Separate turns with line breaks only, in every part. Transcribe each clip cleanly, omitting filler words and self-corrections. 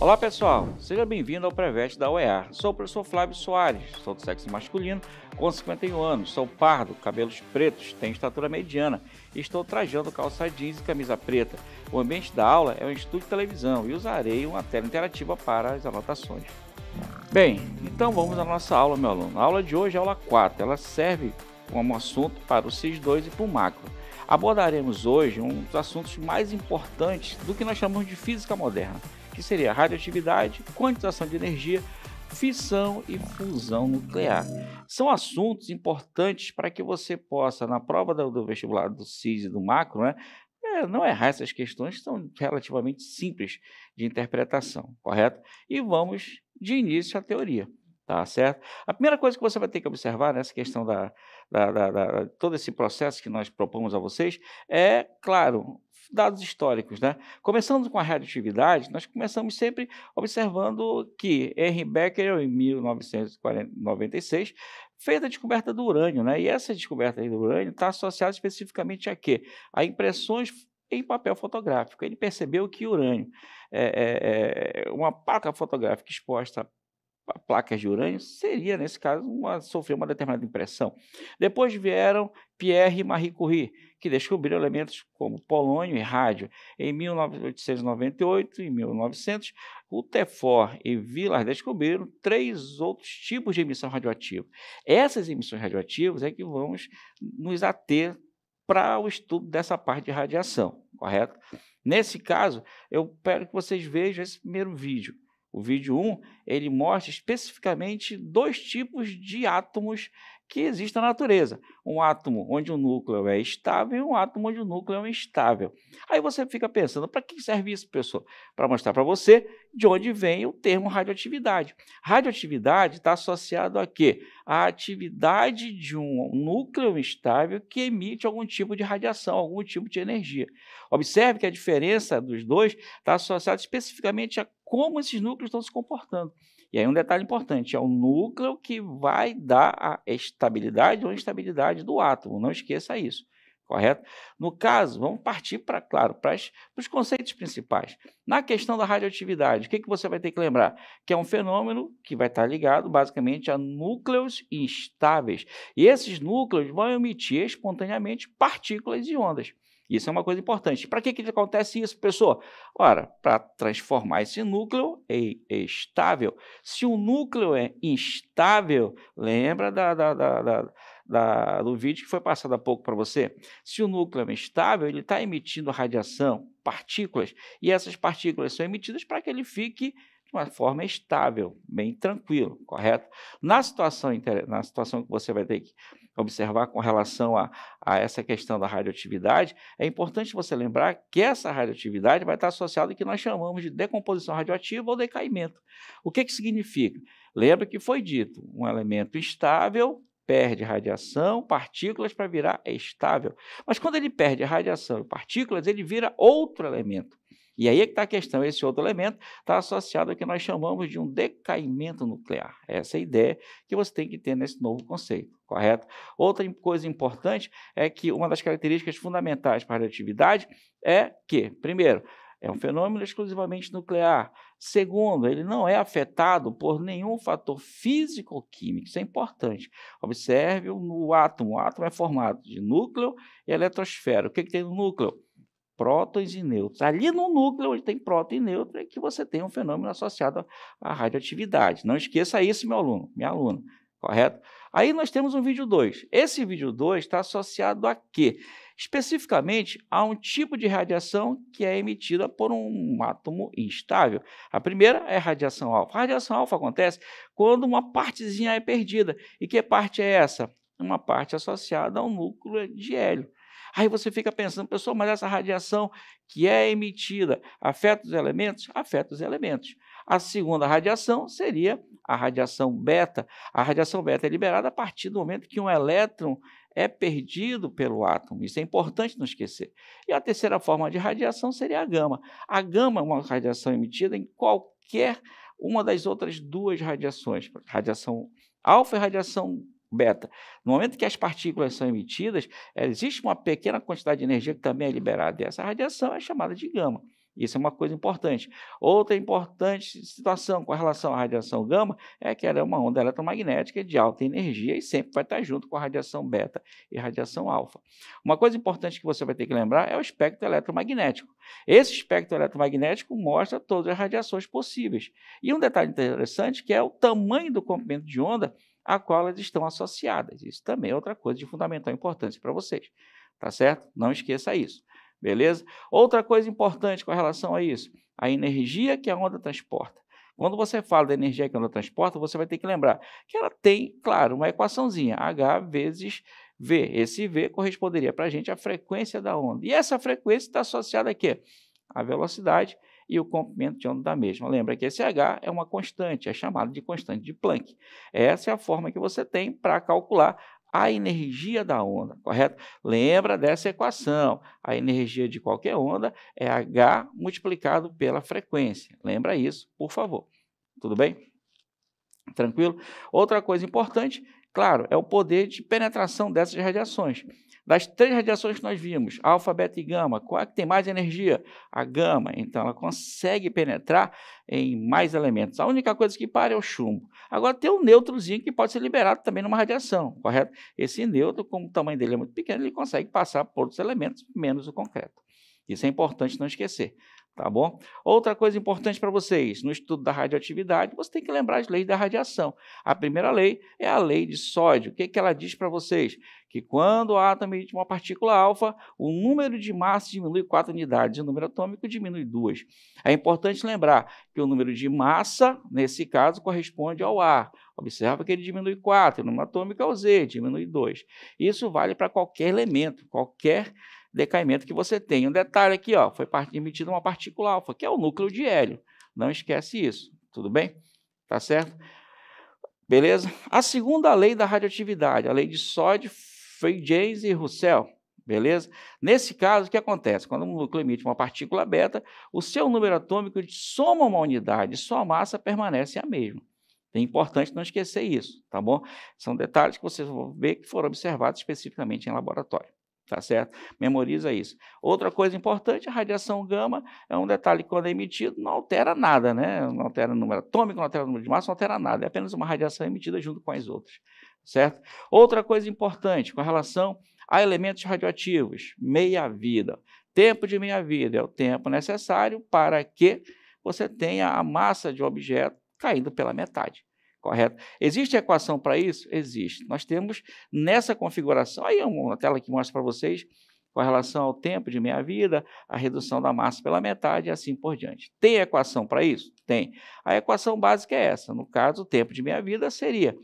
Olá pessoal, seja bem-vindo ao Preveste da UEA. Sou o professor Flávio Soares, sou do sexo masculino, com 51 anos, sou pardo, cabelos pretos, tenho estatura mediana e estou trajando calça jeans e camisa preta. O ambiente da aula é um estúdio de televisão e usarei uma tela interativa para as anotações. Bem, então vamos à nossa aula, meu aluno. A aula de hoje é a aula 4, ela serve como assunto para o CIS2 e para o macro. Abordaremos hoje um dos assuntos mais importantes do que nós chamamos de física moderna, que seria radioatividade, quantização de energia, fissão e fusão nuclear. São assuntos importantes para que você possa, na prova do vestibular do CIS e do macro, não errar essas questões, que são relativamente simples de interpretação, correto? E vamos de início à teoria. Tá certo? A primeira coisa que você vai ter que observar nessa questão todo esse processo que nós propomos a vocês é, claro, dados históricos, né? Começando com a radioatividade, nós começamos sempre observando que Henry Becquerel, em 1996, fez a descoberta do urânio, né? E essa descoberta do urânio está associada especificamente a quê? A impressões em papel fotográfico. Ele percebeu que urânio, uma placa fotográfica exposta placas de urânio, seria, nesse caso, sofrer uma determinada impressão. Depois vieram Pierre e Marie Curie, que descobriram elementos como polônio e rádio. Em 1898 e 1900, Rutherford e Villard descobriram 3 outros tipos de emissão radioativa. Essas emissões radioativas é que vamos nos ater para o estudo dessa parte de radiação, correto? Nesse caso, eu quero que vocês vejam esse primeiro vídeo. O vídeo 1, ele mostra especificamente 2 tipos de átomos que existem na natureza. Um átomo onde o núcleo é estável e um átomo onde o núcleo é instável. Aí você fica pensando, para que serve isso, pessoal? Para mostrar para você de onde vem o termo radioatividade. Radioatividade está associado a quê? A atividade de um núcleo instável que emite algum tipo de radiação, algum tipo de energia. Observe que a diferença dos dois está associada especificamente a como esses núcleos estão se comportando. E aí um detalhe importante, é o núcleo que vai dar a estabilidade ou instabilidade do átomo, não esqueça isso, correto? No caso, vamos partir para os conceitos principais. Na questão da radioatividade, o que você vai ter que lembrar? Que é um fenômeno que vai estar ligado basicamente a núcleos instáveis. E esses núcleos vão emitir espontaneamente partículas e ondas. Isso é uma coisa importante. Para que acontece isso, pessoal? Ora, para transformar esse núcleo em estável. Se o núcleo é instável, lembra do vídeo que foi passado há pouco para você? Se o núcleo é instável, ele está emitindo radiação, partículas, e essas partículas são emitidas para que ele fique de uma forma estável, bem tranquilo, correto? Na situação que você vai ter que observar com relação a essa questão da radioatividade, é importante você lembrar que essa radioatividade vai estar associada ao que nós chamamos de decomposição radioativa ou decaimento. O que significa? Lembra que foi dito, um elemento instável perde radiação, partículas para virar estável. Mas quando ele perde radiação e partículas, ele vira outro elemento. E aí é que está a questão, esse outro elemento está associado ao que nós chamamos de um decaimento nuclear. Essa é a ideia que você tem que ter nesse novo conceito, correto? Outra coisa importante é que uma das características fundamentais para a radioatividade é que, primeiro, é um fenômeno exclusivamente nuclear. Segundo, ele não é afetado por nenhum fator físico ou químico. Isso é importante. Observe o átomo. O átomo é formado de núcleo e eletrosfera. O que tem no núcleo? Prótons e nêutrons. Ali no núcleo, onde tem próton e nêutron, é que você tem um fenômeno associado à radioatividade. Não esqueça isso, meu aluno, minha aluna, correto? Aí nós temos um vídeo 2. Esse vídeo 2 está associado a quê? Especificamente a um tipo de radiação que é emitida por um átomo instável. A primeira é a radiação alfa. A radiação alfa acontece quando uma partezinha é perdida. E que parte é essa? Uma parte associada ao núcleo de hélio. Aí você fica pensando, pessoal, mas essa radiação que é emitida afeta os elementos? Afeta os elementos. A segunda radiação seria a radiação beta. A radiação beta é liberada a partir do momento que um elétron é perdido pelo átomo. Isso é importante não esquecer. E a terceira forma de radiação seria a gama. A gama é uma radiação emitida em qualquer uma das outras 2 radiações, radiação alfa e radiação beta. No momento que as partículas são emitidas, existe uma pequena quantidade de energia que também é liberada, e essa radiação é chamada de gama. Isso é uma coisa importante. Outra importante situação com relação à radiação gama é que ela é uma onda eletromagnética de alta energia e sempre vai estar junto com a radiação beta e radiação alfa. Uma coisa importante que você vai ter que lembrar é o espectro eletromagnético. Esse espectro eletromagnético mostra todas as radiações possíveis. E um detalhe interessante que é o tamanho do comprimento de onda a qual elas estão associadas. Isso também é outra coisa de fundamental importância para vocês. Tá certo? Não esqueça isso. Beleza? Outra coisa importante com relação a isso, a energia que a onda transporta. Quando você fala da energia que a onda transporta, você vai ter que lembrar que ela tem, claro, uma equaçãozinha, H vezes V. Esse V corresponderia para a gente à frequência da onda. E essa frequência está associada a quê? A velocidade e o comprimento de onda da mesma. Lembra que esse H é uma constante, é chamado de constante de Planck. Essa é a forma que você tem para calcular a energia da onda, correto? Lembra dessa equação. A energia de qualquer onda é H multiplicado pela frequência. Lembra isso, por favor. Tudo bem? Tranquilo? Outra coisa importante, claro, é o poder de penetração dessas radiações. Das 3 radiações que nós vimos, alfa, beta e gama, qual é que tem mais energia? A gama. Então, ela consegue penetrar em mais elementos. A única coisa que para é o chumbo. Agora, tem um nêutrozinho que pode ser liberado também numa radiação, correto? Esse nêutron, como o tamanho dele é muito pequeno, ele consegue passar por outros elementos, menos o concreto. Isso é importante não esquecer. Tá bom? Outra coisa importante para vocês, no estudo da radioatividade, você tem que lembrar as leis da radiação. A primeira lei é a lei de sódio. O que ela diz para vocês? Que quando o átomo emite uma partícula alfa, o número de massa diminui 4 unidades, e o número atômico diminui 2. É importante lembrar que o número de massa, nesse caso, corresponde ao ar. Observa que ele diminui 4, o número atômico é o Z, diminui 2. Isso vale para qualquer elemento, qualquer decaimento que você tem. Um detalhe aqui, ó, foi emitida uma partícula alfa, que é o núcleo de hélio. Não esquece isso, tudo bem? Tá certo? Beleza? A segunda lei da radioatividade, a lei de Soddy, Frey-Jaynes e Russell, beleza? Nesse caso, o que acontece? Quando um núcleo emite uma partícula beta, o seu número atômico soma uma unidade, sua massa permanece a mesma. É importante não esquecer isso, tá bom? São detalhes que vocês vão ver que foram observados especificamente em laboratório. Tá certo? Memoriza isso. Outra coisa importante, a radiação gama é um detalhe que quando é emitido não altera nada, né? Não altera o número atômico, não altera o número de massa, não altera nada. É apenas uma radiação emitida junto com as outras, certo? Outra coisa importante com relação a elementos radioativos, meia-vida. Tempo de meia-vida é o tempo necessário para que você tenha a massa de objeto caindo pela metade. Correto? Existe equação para isso? Existe. Nós temos nessa configuração, aí é uma tela que mostra para vocês, com relação ao tempo de meia-vida, a redução da massa pela metade e assim por diante. Tem equação para isso? Tem. A equação básica é essa. No caso, o tempo de meia-vida seria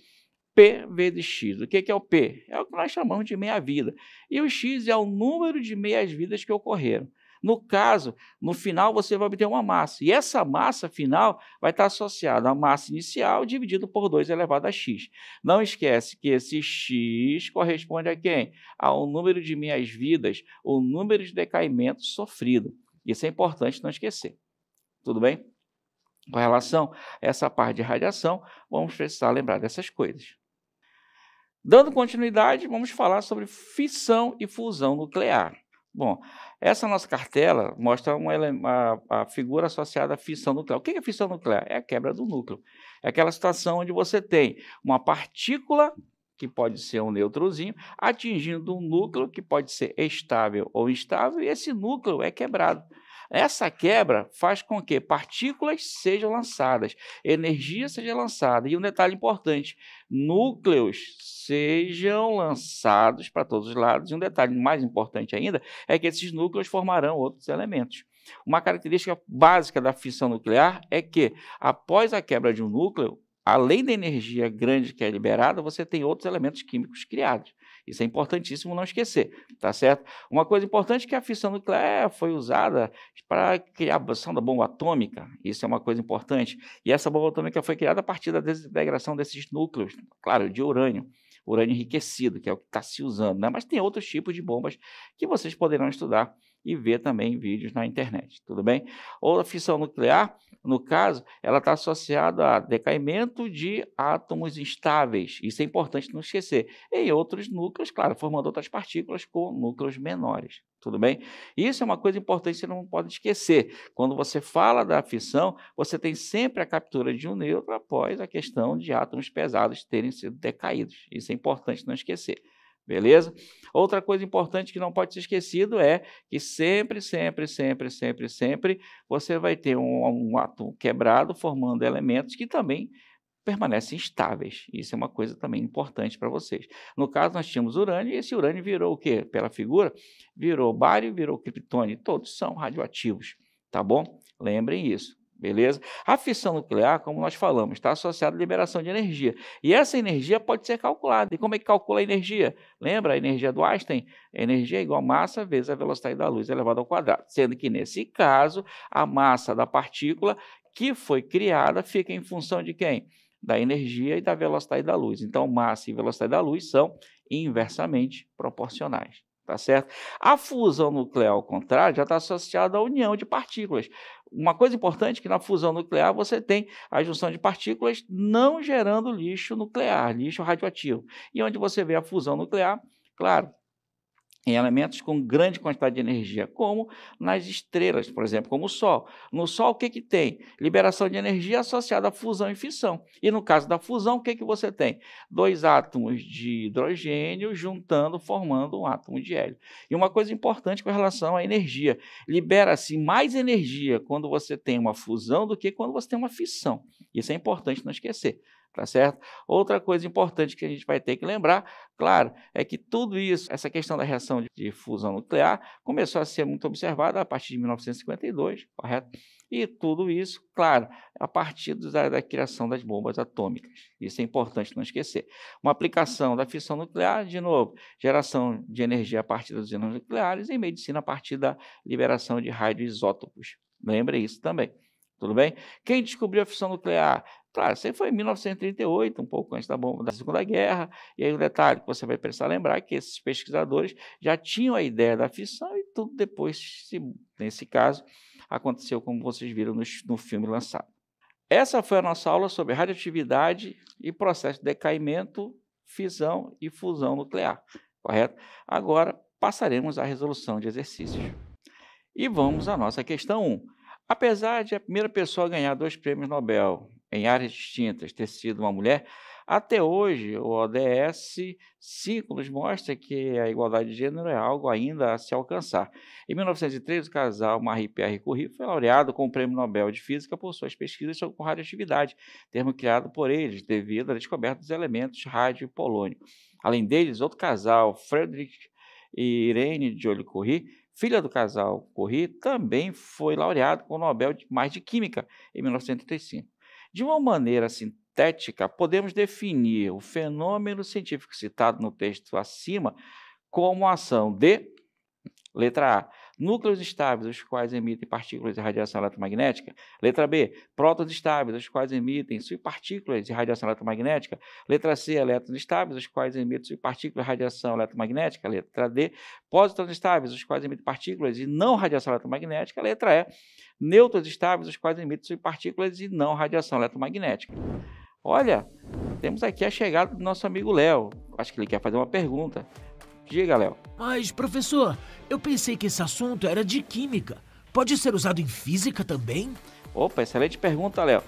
P vezes X. O que é o P? É o que nós chamamos de meia-vida. E o X é o número de meias-vidas que ocorreram. No caso, no final você vai obter uma massa, e essa massa final vai estar associada à massa inicial dividido por 2 elevado a x. Não esquece que esse x corresponde a quem? Ao número de meias-vidas, o número de decaimento sofrido. Isso é importante não esquecer. Tudo bem? Com relação a essa parte de radiação, vamos precisar lembrar dessas coisas. Dando continuidade, vamos falar sobre fissão e fusão nuclear. Bom, essa nossa cartela mostra a figura associada à fissão nuclear. O que é fissão nuclear? É a quebra do núcleo. É aquela situação onde você tem uma partícula, que pode ser um nêutrozinho, atingindo um núcleo que pode ser estável ou instável, e esse núcleo é quebrado. Essa quebra faz com que partículas sejam lançadas, energia seja lançada, e um detalhe importante, núcleos sejam lançados para todos os lados, e um detalhe mais importante ainda é que esses núcleos formarão outros elementos. Uma característica básica da fissão nuclear é que, após a quebra de um núcleo, além da energia grande que é liberada, você tem outros elementos químicos criados. Isso é importantíssimo não esquecer, tá certo? Uma coisa importante é que a fissão nuclear foi usada para criar a ação da bomba atômica. Isso é uma coisa importante. E essa bomba atômica foi criada a partir da desintegração desses núcleos, claro, de urânio enriquecido, que é o que está se usando, né? Mas tem outros tipos de bombas que vocês poderão estudar e ver também vídeos na internet, tudo bem? Ou a fissão nuclear, no caso, ela está associada a decaimento de átomos instáveis, isso é importante não esquecer, em outros núcleos, claro, formando outras partículas com núcleos menores, tudo bem? Isso é uma coisa importante que você não pode esquecer. Quando você fala da fissão, você tem sempre a captura de um nêutron após a questão de átomos pesados terem sido decaídos. Isso é importante não esquecer. Beleza? Outra coisa importante que não pode ser esquecido é que sempre você vai ter um átomo quebrado formando elementos que também permanecem estáveis. Isso é uma coisa também importante para vocês. No caso, nós tínhamos urânio e esse urânio virou o quê? Pela figura, virou bário, virou criptônio. Todos são radioativos, tá bom? Lembrem isso. Beleza? A fissão nuclear, como nós falamos, está associada à liberação de energia. E essa energia pode ser calculada. E como é que calcula a energia? Lembra a energia do Einstein? A energia é igual a massa vezes a velocidade da luz elevada ao quadrado. Sendo que, nesse caso, a massa da partícula que foi criada fica em função de quem? Da energia e da velocidade da luz. Então, massa e velocidade da luz são inversamente proporcionais. Tá certo? A fusão nuclear, ao contrário, já está associada à união de partículas. Uma coisa importante é que na fusão nuclear você tem a junção de partículas não gerando lixo nuclear, lixo radioativo. E onde você vê a fusão nuclear, claro, em elementos com grande quantidade de energia, como nas estrelas, por exemplo, como o Sol. No Sol, o que que tem? Liberação de energia associada à fusão e fissão. E no caso da fusão, o que que você tem? Dois átomos de hidrogênio juntando, formando um átomo de hélio. E uma coisa importante com relação à energia, libera-se mais energia quando você tem uma fusão do que quando você tem uma fissão. Isso é importante não esquecer. Tá certo? Outra coisa importante que a gente vai ter que lembrar, claro, é que tudo isso, essa questão da reação de fusão nuclear, começou a ser muito observada a partir de 1952, correto? E tudo isso, claro, a partir da criação das bombas atômicas. Isso é importante não esquecer. Uma aplicação da fissão nuclear, de novo, geração de energia a partir das usinas nucleares e em medicina a partir da liberação de radioisótopos. Lembre isso também. Tudo bem? Quem descobriu a fissão nuclear? Claro, isso aí foi em 1938, um pouco antes da Segunda Guerra, e aí o detalhe que você vai precisar lembrar é que esses pesquisadores já tinham a ideia da fissão e tudo depois, nesse caso, aconteceu como vocês viram no filme lançado. Essa foi a nossa aula sobre radioatividade e processo de decaimento, fissão e fusão nuclear, correto? Agora passaremos à resolução de exercícios. E vamos à nossa questão 1. Apesar de a primeira pessoa a ganhar 2 prêmios Nobel em áreas distintas ter sido uma mulher, até hoje o ODS 5 nos mostra que a igualdade de gênero é algo ainda a se alcançar. Em 1903, o casal Marie-Pierre Curie foi laureado com o Prêmio Nobel de Física por suas pesquisas sobre radioatividade, termo criado por eles devido à descoberta dos elementos rádio e polônio. Além deles, outro casal, Frederick e Irene Joliot-Curie, filha do casal Curie, também foi laureado com o Nobel de Química em 1935. De uma maneira sintética, podemos definir o fenômeno científico citado no texto acima como a ação de, letra A, núcleos estáveis, os quais emitem partículas de radiação eletromagnética. Letra B, prótons estáveis, os quais emitem subpartículas de radiação eletromagnética. Letra C, elétrons estáveis, os quais emitem subpartículas de radiação eletromagnética. Letra D, pósitrons estáveis, os quais emitem partículas e não radiação eletromagnética. Letra E, nêutrons estáveis, os quais emitem subpartículas e não radiação eletromagnética. Olha, temos aqui a chegada do nosso amigo Léo. Acho que ele quer fazer uma pergunta. Diga, Léo.
Mas, professor, eu pensei que esse assunto era de química. Pode ser usado em física também?
Opa, excelente pergunta, Léo.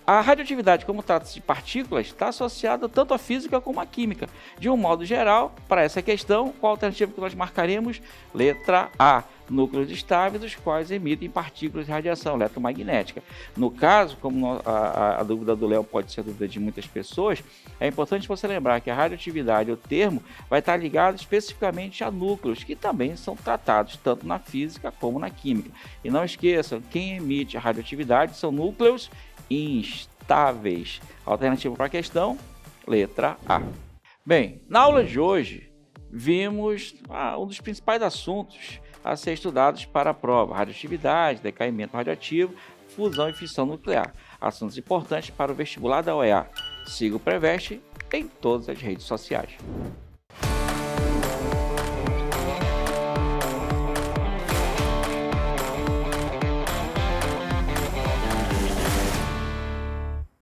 A radioatividade, como trata-se de partículas, está associada tanto à física como à química. De um modo geral, para essa questão, qual a alternativa que nós marcaremos? Letra A, núcleos estáveis, os quais emitem partículas de radiação eletromagnética. No caso, como a dúvida do Léo pode ser a dúvida de muitas pessoas, é importante você lembrar que a radioatividade, o termo, vai estar ligado especificamente a núcleos, que também são tratados tanto na física como na química. E não esqueçam, quem emite a radioatividade são núcleos instáveis. Alternativa para a questão, letra A. Bem, na aula de hoje, vimos um dos principais assuntos a ser estudados para a prova: radioatividade, decaimento radioativo, fusão e fissão nuclear. Assuntos importantes para o vestibular da UEA. Siga o Preveste em todas as redes sociais.